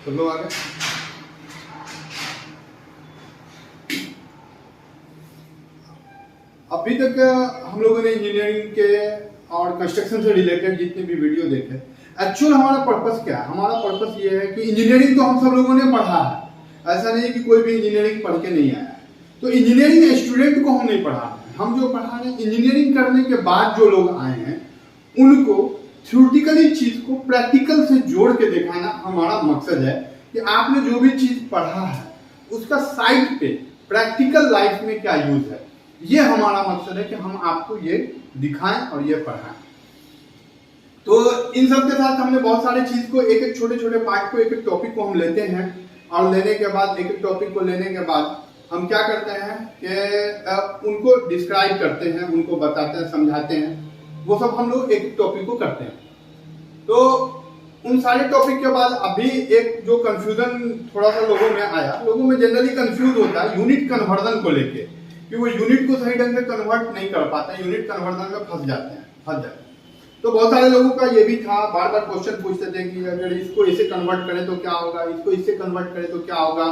सब लोग आ गए। अभी तक हम लोगों ने इंजीनियरिंग के और कंस्ट्रक्शन से रिलेटेड जितने भी वीडियो देखे, एक्चुअल हमारा पर्पस क्या है? हमारा पर्पस ये है कि इंजीनियरिंग तो हम सब लोगों ने पढ़ा है, ऐसा नहीं है कि कोई भी इंजीनियरिंग पढ़ के नहीं आया है। तो इंजीनियरिंग स्टूडेंट को हम नहीं पढ़ा रहे हैं, हम जो पढ़ा रहे हैं इंजीनियरिंग करने के बाद जो लोग आए हैं उनको थ्योरेटिकली चीज को प्रैक्टिकल से जोड़ के दिखाना हमारा मकसद है कि आपने जो भी चीज पढ़ा है उसका साइट पे प्रैक्टिकल लाइफ में क्या यूज है, ये हमारा मकसद है कि हम आपको ये दिखाएं और ये पढ़ाएं। तो इन सब के साथ हमने बहुत सारे चीज को एक एक छोटे छोटे पार्ट को एक एक टॉपिक को हम लेते हैं और लेने के बाद एक एक टॉपिक को लेने के बाद हम क्या करते हैं कि उनको डिस्क्राइब करते हैं, उनको बताते हैं, समझाते हैं, वो सब हम लोग एक टॉपिक को करते हैं। तो उन सारे टॉपिक के बाद अभी एक जो कंफ्यूजन थोड़ा सा लोगों में आया, लोगों में जनरली कंफ्यूज होता है यूनिट कन्वर्जन को लेके कि वो यूनिट को सही ढंग से कन्वर्ट नहीं कर पाते, यूनिट कन्वर्जन में फंस जाते हैं। तो बहुत सारे लोगों का ये भी था, बार बार क्वेश्चन पूछते थे कि अगर इसको इसे कन्वर्ट करें तो क्या होगा, इसको इससे कन्वर्ट करें तो क्या होगा।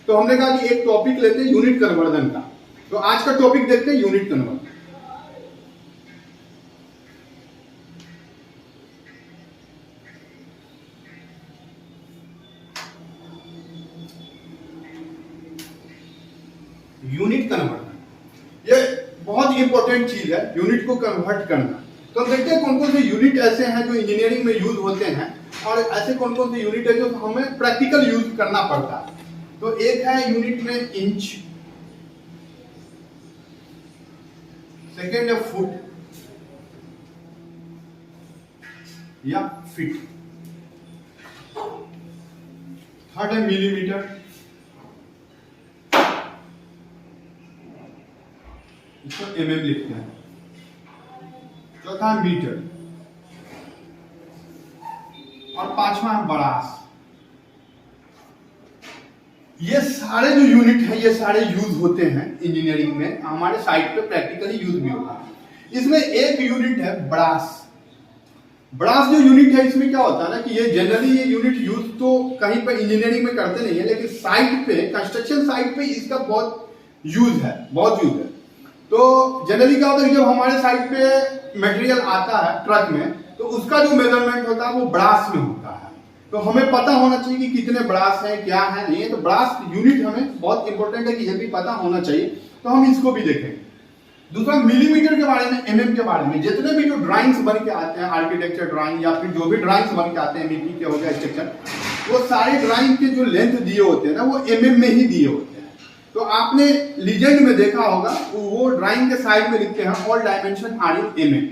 तो हमने कहा कि एक टॉपिक लेते हैं यूनिट कन्वर्जन का। तो आज का टॉपिक देखते हैं यूनिट कन्वर्जन। यूनिट कन्वर्जन ये बहुत इंपॉर्टेंट चीज है, यूनिट को कन्वर्ट करना। तो हम देखते हैं कौन कौन से यूनिट ऐसे हैं जो इंजीनियरिंग में यूज होते हैं और ऐसे कौन कौन से यूनिट है जो हमें प्रैक्टिकल यूज करना पड़ता है। तो एक है यूनिट में इंच, सेकेंड है फुट या फीट, थर्ड है मिलीमीटर, इसको mm लिखते हैं, चौथा मीटर और पांचवा है बरास। ये सारे जो यूनिट है ये सारे यूज होते हैं इंजीनियरिंग में, हमारे साइट पे प्रैक्टिकली यूज भी होता है। इसमें एक यूनिट है ब्रास। ब्रास जो यूनिट है इसमें क्या होता है ना कि ये जनरली ये यूनिट यूज तो कहीं पर इंजीनियरिंग में करते नहीं है, लेकिन साइट पे कंस्ट्रक्शन साइट पे इसका बहुत यूज है, बहुत यूज है। तो जनरली क्या होता है जब हमारे साइट पे मटेरियल आता है ट्रक में तो उसका जो मेजरमेंट होता है वो ब्रास में होता है। तो हमें पता होना चाहिए कि कितने ब्रास है, क्या है, नहीं है। तो ब्रास यूनिट हमें बहुत इंपॉर्टेंट है कि ये भी पता होना चाहिए, तो हम इसको भी देखेंगे। दूसरा मिलीमीटर के बारे में, mm के बारे में, जितने भी जो ड्राइंग्स बन के आते हैं, आर्किटेक्चर ड्राइंग या फिर जो भी ड्राइंग्स बन के आते हैं, MEP के हो गया स्ट्रक्चर, वो सारे ड्राइंग के जो लेंथ दिए होते हैं ना वो mm में ही दिए होते हैं। तो आपने लीजेंड में देखा होगा वो ड्राइंग के साइड में लिखते हैं all dimension are in mm।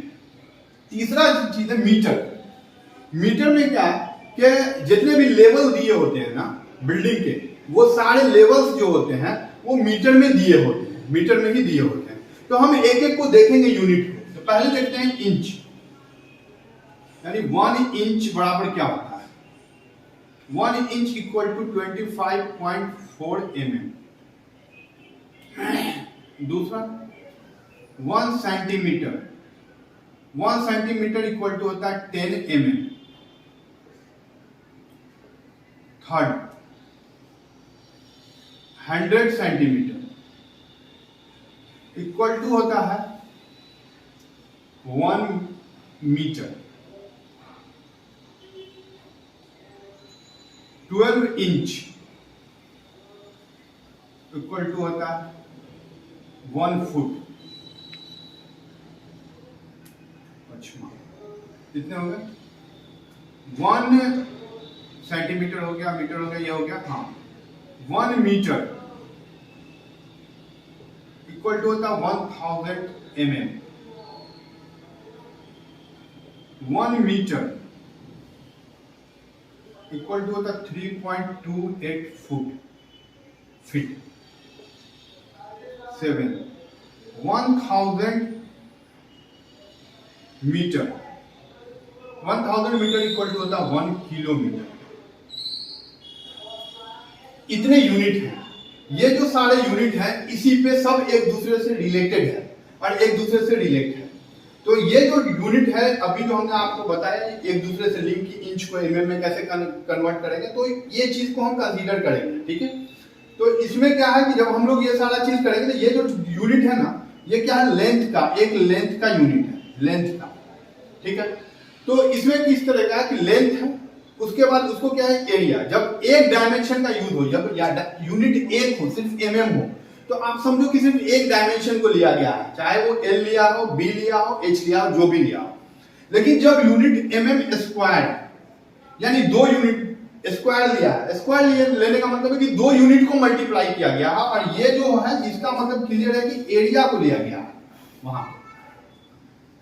तीसरा चीज है मीटर। मीटर में क्या है कि जितने भी लेवल दिए होते हैं ना बिल्डिंग के, वो सारे लेवल्स जो होते हैं वो मीटर में दिए होते हैं, मीटर में ही दिए होते हैं। तो हम एक एक को देखेंगे यूनिट को। तो पहले देखते हैं इंच, यानी 1 इंच बराबर क्या होता है। 1 इंच इक्वल टू 25.4 mm। दूसरा 1 सेंटीमीटर, 1 सेंटीमीटर इक्वल टू होता है 10 mm। Third 100 centimetre equal to होता है 1 मीटर। 12 इंच इक्वल टू होता है 1 फुट। अच्छा कितने हो गए? 1 सेंटीमीटर हो गया, मीटर हो गया, ये हो गया, हाँ। 1 मीटर इक्वल टू होता है 1000 mm। 1 मीटर इक्वल टू होता है 3.28 feet. 7 1000 metre, 1000 metre equal to होता है 1 किलोमीटर। इतने यूनिट हैं। ये जो सारे यूनिट हैं इसी पे सब एक दूसरे से रिलेटेड है और एक दूसरे से रिलेटेड है। तो ये जो यूनिट है अभी जो हमने आपको बताया एक दूसरे से लिंक की इंच को एमएम में कैसे कन्वर्ट करेंगे, तो ये चीज को हम कंसीडर करेंगे, ठीक है। तो इसमें क्या है कि जब हम लोग ये सारा चीज करेंगे तो ये जो यूनिट है ना, ये क्या है, लेंथ का, एक लेंथ का यूनिट है, लेंथ का, ठीक है। तो इसमें किस तरह का है कि लेंथ है, उसके बाद उसको क्या है, एरिया। जब एक डायमेंशन का यूज हो, जब यूनिट एक हो, सिर्फ एमएम हो, तो आप समझो कि सिर्फ एक डायमेंशन को लिया गया है, चाहे वो एल लिया हो, बी लिया हो, एच लिया हो, जो भी लिया हो। लेकिन जब यूनिट एमएम स्क्वायर, यानी 2 यूनिट स्क्वायर लिया है, स्क्वायर लेने का मतलब है कि 2 यूनिट को मल्टीप्लाई किया गया है, और ये जो है इसका मतलब क्लियर है कि एरिया को लिया गया है वहां।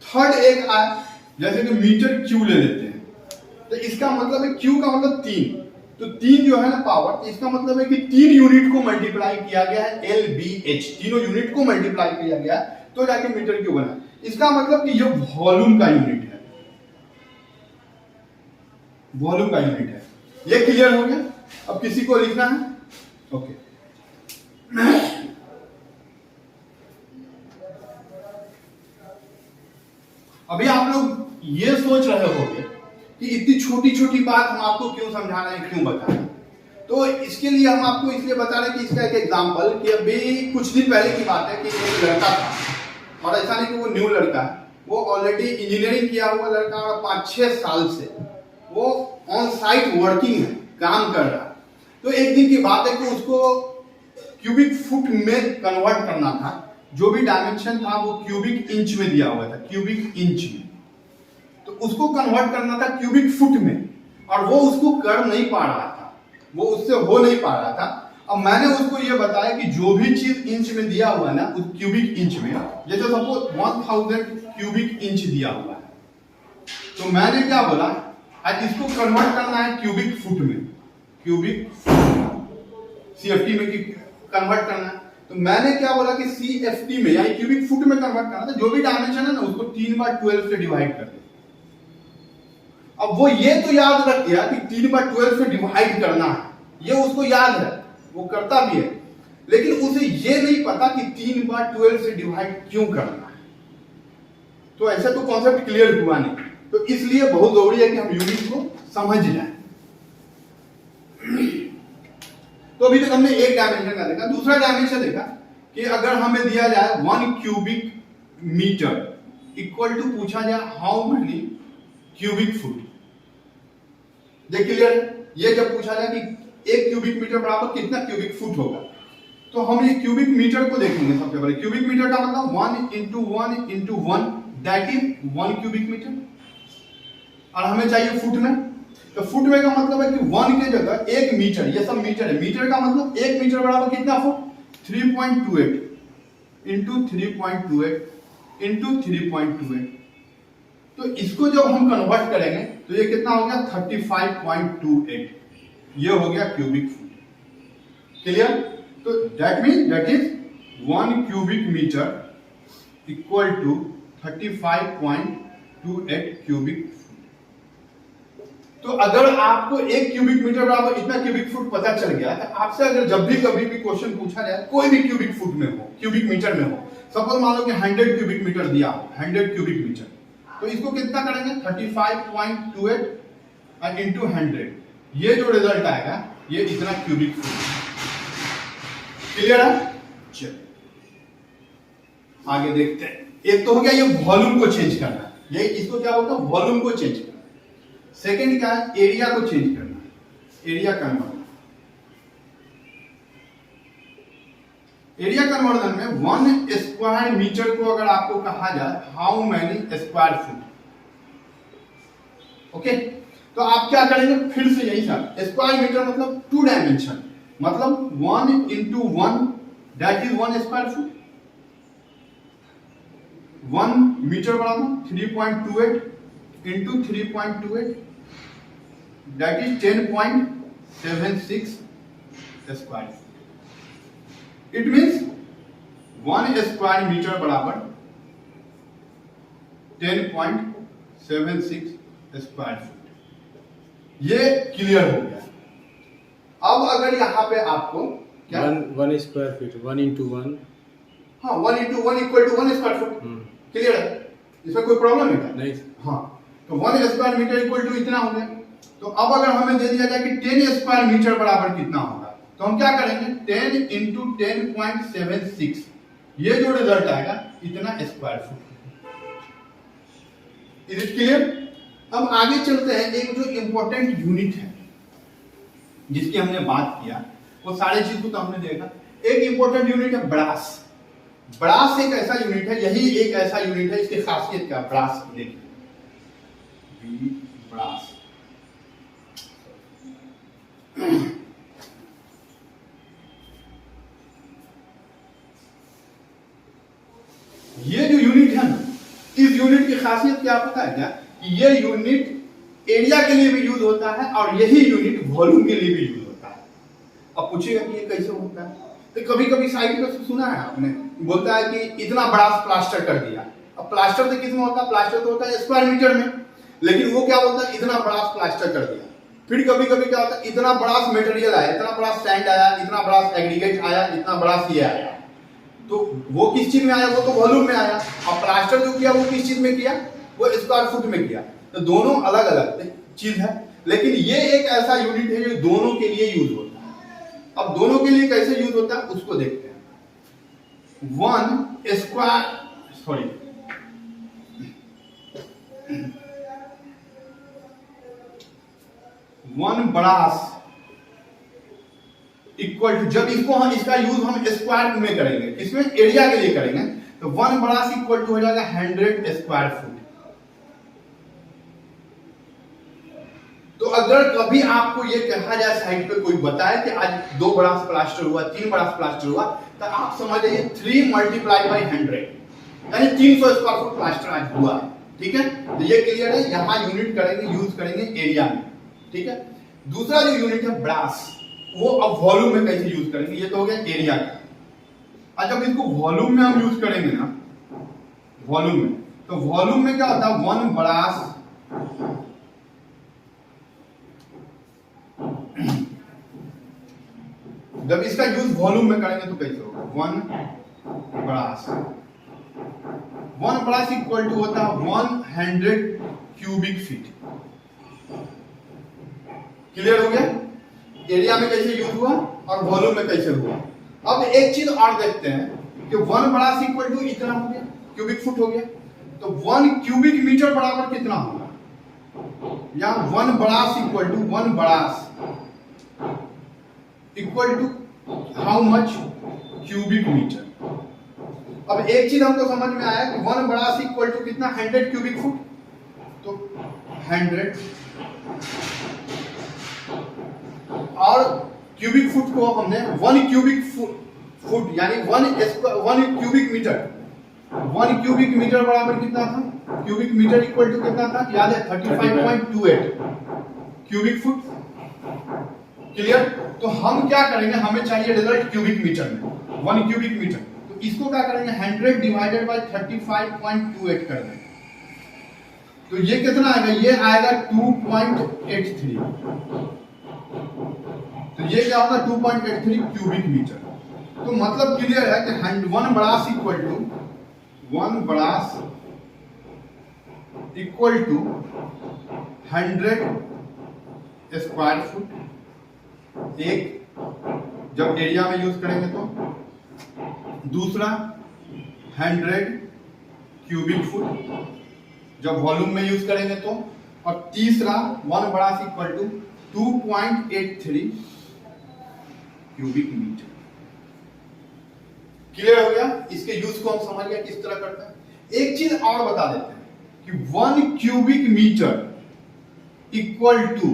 थर्ड एक आया, जैसे कि मीटर क्यू ले लेते हैं, तो इसका मतलब है क्यू का मतलब 3, तो 3 जो है ना पावर, तो इसका मतलब है कि 3 यूनिट को मल्टीप्लाई किया गया है, एल बी एच, तीनों यूनिट को मल्टीप्लाई किया गया है, तो जाके मीटर क्यू बना। इसका मतलब कि ये वॉल्यूम का यूनिट है, वॉल्यूम का यूनिट है। ये क्लियर हो गया। अब किसी को लिखना है, ओके। अभी आप लोग ये सोच रहे होंगे कि इतनी छोटी छोटी बात हम आपको क्यों समझा रहे हैं, क्यों बता रहे हैं। तो इसके लिए हम आपको इसलिए बता रहे हैं कि इसका एक एग्जांपल, कि अभी कुछ दिन पहले की बात है कि एक लड़का था, और ऐसा नहीं कि वो न्यू लड़का है, वो ऑलरेडी इंजीनियरिंग किया हुआ लड़का, 5-6 साल से वो ऑन साइट वर्किंग है, काम कर रहा है। तो एक दिन की बात है कि उसको क्यूबिक फुट में कन्वर्ट करना था, जो भी डायमेंशन था वो क्यूबिक इंच में दिया हुआ था, क्यूबिक इंच में, तो उसको कन्वर्ट करना था क्यूबिक फुट में, और वो उसको कर नहीं पा रहा था, वो उससे हो नहीं पा रहा था। अब मैंने उसको ये बताया कि जो भी चीज इंच में दिया हुआ है ना, उस क्यूबिक इंच में, जैसे सपोज 1000 क्यूबिक इंच दिया हुआ है, तो मैंने क्या बोला, आज इसको कन्वर्ट करना है क्यूबिक फुट में, क्यूबिक सीएफटी में कन्वर्ट करना है। तो मैंने क्या बोला कि सीएफटी में, यानी क्यूबिक फुट में कन्वर्ट करना था, जो भी डायमेंशन है ना उसको 3/12 से डिवाइड कर दे। अब वो ये तो याद रख गया कि 3/12 से डिवाइड करना है, ये उसको याद है, वो करता भी है, लेकिन उसे ये नहीं पता कि 3/12 से डिवाइड क्यों करना है। तो ऐसा तो कॉन्सेप्ट क्लियर हुआ नहीं, तो इसलिए बहुत जरूरी है कि हम यूनिट को समझ जाएं। तो अभी तक हमने एक डायमेंशन का देखा। दूसरा डायमेंशन देखा कि अगर हमें दिया जाए 1 क्यूबिक मीटर इक्वल टू पूछा जाए हाउ मेनी क्यूबिक फुट। देख क्लियर, ये जब पूछा जाए कि 1 क्यूबिक मीटर बराबर कितना क्यूबिक फुट होगा, तो हम ये क्यूबिक मीटर को देखेंगे सबसे पहले। क्यूबिक मीटर का मतलब 1 into 1 into 1 that is 1 cubic metre, और हमें चाहिए फुट में। तो फुट में का मतलब है कि 1 के जगह 1 मीटर, ये सब मीटर है, मीटर का मतलब 1 मीटर बराबर कितना फुट, 3.28 into 3.28 into 3.28। तो इसको जब हम कन्वर्ट करेंगे तो ये कितना हो गया, 35.28, ये हो गया क्यूबिक फुट। क्लियर। तो that mean that is 1 cubic metre equal to 35.28 cubic foot. तो अगर आपको 1 क्यूबिक मीटर बराबर इतना क्यूबिक फुट पता चल गया, तो आपसे अगर जब भी कभी भी क्वेश्चन पूछा जाए, कोई भी क्यूबिक फुट में हो, क्यूबिक मीटर में हो, सपोज मान लो कि 100 क्यूबिक मीटर दिया हो, 100 क्यूबिक मीटर, तो इसको कितना करेंगे, 35.28 इंटू 100, ये जो रिजल्ट आएगा ये इतना क्यूबिक फुट। क्लियर है। चलिए आगे देखते हैं। एक तो हो गया ये वॉल्यूम को चेंज करना, ये इसको क्या बोलते हैं, वॉल्यूम को चेंज करना। सेकेंड क्या है, एरिया को चेंज करना, एरिया कन्वर्जन। एरिया कन्वर्जन में 1 स्क्वायर मीटर को अगर आपको कहा जाए how many square foot, okay, तो आप क्या करेंगे, फिर से यही था, स्क्वायर मीटर मतलब 2 डायमेंशन, मतलब 1 into 1 that is 1 square foot. 1 metre बराबर 3.28 into 3.28 that is 10.76 square foot. It means 1 square metre बराबर 10.76 स्क्वायर फुट। ये क्लियर हो गया। अब अगर यहां पे आपको क्या 1 स्क्वायर फीट 1 into 1, हाँ 1 into 1 equal to 1 square foot. Clear है। इसमें कोई प्रॉब्लम है क्या? नहीं। हाँ, तो 1 स्क्वायर मीटर इक्वल टू इतना हो गया। तो अब अगर हमें दे दिया जाए कि 10 स्क्वायर मीटर बराबर कितना होगा, तो हम क्या करेंगे, 10 इंटू 10.76, ये जो रिजल्ट आएगा इतना square foot. Is it clear? अब आगे चलते हैं, एक जो इंपॉर्टेंट यूनिट है जिसकी हमने बात किया, वो सारे चीज को तो हमने देखा। एक इंपॉर्टेंट यूनिट है ब्रास। ब्रास एक ऐसा यूनिट है, यही एक ऐसा यूनिट है, इसकी खासियत क्या, ब्रास देखिए, ब्रास। ये जो यूनिट है ना, इस यूनिट की खासियत क्या पता है क्या, कि ये यूनिट एरिया के लिए भी यूज होता है और यही यूनिट वॉल्यूम के लिए भी यूज होता है। अब पूछिएगा कि ये कैसे होता है, तो कभी कभी साइड पे सुना है आपने, बोलता है कि इतना बड़ा प्लास्टर कर दिया। अब प्लास्टर तो किसमें होता है, प्लास्टर तो होता है स्क्वायर मीटर में, लेकिन वो क्या बोलता है, इतना बड़ा प्लास्टर कर दिया। फिर कभी कभी क्या होता है, इतना बड़ा मटेरियल आया, इतना बड़ा सैंड आया, इतना बड़ा एग्रीगेट आया, इतना बड़ा ये आया, तो वो किस चीज में आया, वो तो वॉल्यूम में आया। और प्लास्टर जो किया वो किस चीज में किया, वो स्क्वायर फुट में किया। तो दोनों अलग अलग चीज है, लेकिन ये एक ऐसा यूनिट है जो दोनों के लिए यूज होता है। अब दोनों के लिए कैसे यूज होता है उसको देखते हैं। 1 square, sorry, 1 brass equal to, जब इसको हम इसका यूज हम स्क्वायर में करेंगे, इसमें एरिया के लिए करेंगे, तो 1 ब्रास इक्वल टू हो जाएगा 100 स्क्वायर फुट। तो अगर कभी आपको ये कहा जाए साइड पे कोई बताए कि आज 2 ब्रास प्लास्टर हुआ, 3 ब्रास प्लास्टर हुआ, तो आप समझ जाइए 3 मल्टीप्लाई बाई 100, यानी 300 स्क्वायर फुट प्लास्टर आज हुआ है। ठीक है, तो ये क्लियर है, यहां यूनिट करेंगे, यूज करेंगे एरिया में। ठीक है, दूसरा जो यूनिट है ब्रास, वो अब वॉल्यूम में कैसे यूज करेंगे, ये तो हो गया एरिया का। और जब इसको वॉल्यूम में हम यूज करेंगे ना, वॉल्यूम में, तो वॉल्यूम में क्या होता है, 1 ब्रास जब इसका यूज वॉल्यूम में करेंगे तो कैसे होगा, 1 ब्रास इक्वल टू होता है 100 क्यूबिक फीट। क्लियर हो गया, एरिया में कैसे यूज हुआ और वॉल्यूम में कैसे हुआ। अब एक चीज और देखते हैं कि 1 ब्रास इक्वल टू इतना हो गया, क्यूबिक फुट हो गया, तो 1 क्यूबिक मीटर बराबर कितना होगा, यहां 1 brass equal to 1 brass equal to how much, cubic metre. अब एक चीज हमको समझ में आया कि 1 ब्रास इक्वल टू कितना, 100 क्यूबिक फुट, तो 100, और क्यूबिक फुट को हमने 1 क्यूबिक फुट यानी 1 क्यूबिक मीटर, 1 क्यूबिक मीटर बराबर कितना था, क्यूबिक मीटर इक्वल टू कितना था, याद है 35.28 क्यूबिक फुट। क्लियर, तो हम क्या करेंगे, हमें चाहिए रिजल्ट क्यूबिक मीटर में, 1 क्यूबिक मीटर, तो इसको क्या करेंगे, 100 डिवाइडेड बाय 35.28 कर देंगे, तो ये कितना आएगा, ये आएगा 2.83, तो ये क्या होगा 2.83 क्यूबिक मीटर। तो मतलब क्लियर है कि 1 brass equal to 1 brass equal to 100 square foot, एक जब एरिया में यूज करेंगे तो, दूसरा 100 क्यूबिक फुट जब वॉल्यूम में यूज करेंगे तो, और तीसरा 1 brass equal to 2.83 cubic metre. Clear हो गया, इसके यूज को हम समझ गए किस तरह करते हैं। एक चीज और बता देते हैं कि 1 cubic metre equal to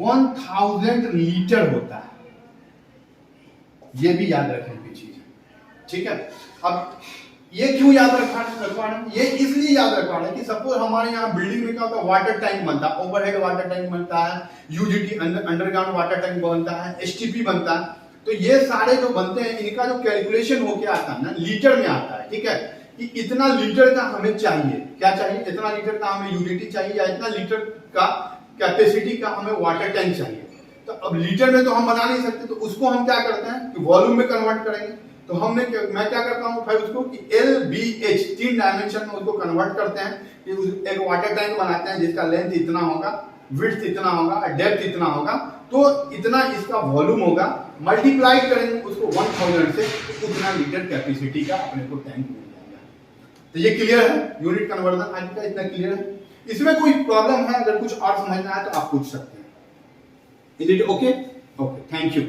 1000 litre होता है, ये भी याद रखने की चीज है। ठीक है, अब ये क्यों याद रखा है, ये इसलिए याद रखा है कि सपोज हमारे यहाँ बिल्डिंग में क्या होता है, वाटर टैंक बनता है, ओवरहेड वाटर टैंक बनता है, यूजीटी अंडरग्राउंड वाटर टैंक बनता है, एसटीपी बनता है, तो ये सारे जो बनते हैं इनका जो कैलकुलेशन होके आता है ना, लीटर में आता है। ठीक है, कि इतना लीटर का हमें चाहिए, क्या चाहिए, इतना लीटर का हमें यूटिलिटी चाहिए, या इतना लीटर का कैपेसिटी का हमें वाटर टैंक चाहिए। तो अब लीटर में तो हम बना नहीं सकते, तो उसको हम क्या करते हैं कि वॉल्यूम में कन्वर्ट करेंगे। तो मैं क्या करता हूँ भाई उसको कि LBH 3 डायमेंशन में उसको कन्वर्ट करते हैं कि एक वाटर टैंक बनाते हैं जिसका लेंथ इतना होगा, विड्थ इतना होगा, डेप्थ इतना होगा, तो इतना इसका वॉल्यूम होगा, मल्टीप्लाई करेंगे उसको 1000 से, तो उतना लीटर कैपेसिटी का अपने को टैंक मिल जाएगा। तो ये क्लियर है यूनिट कन्वर्जन आज का, इतना क्लियर है। इसमें कोई प्रॉब्लम है, अगर कुछ और समझना है तो आप पूछ सकते हैं। Is it okay? Okay, thank you.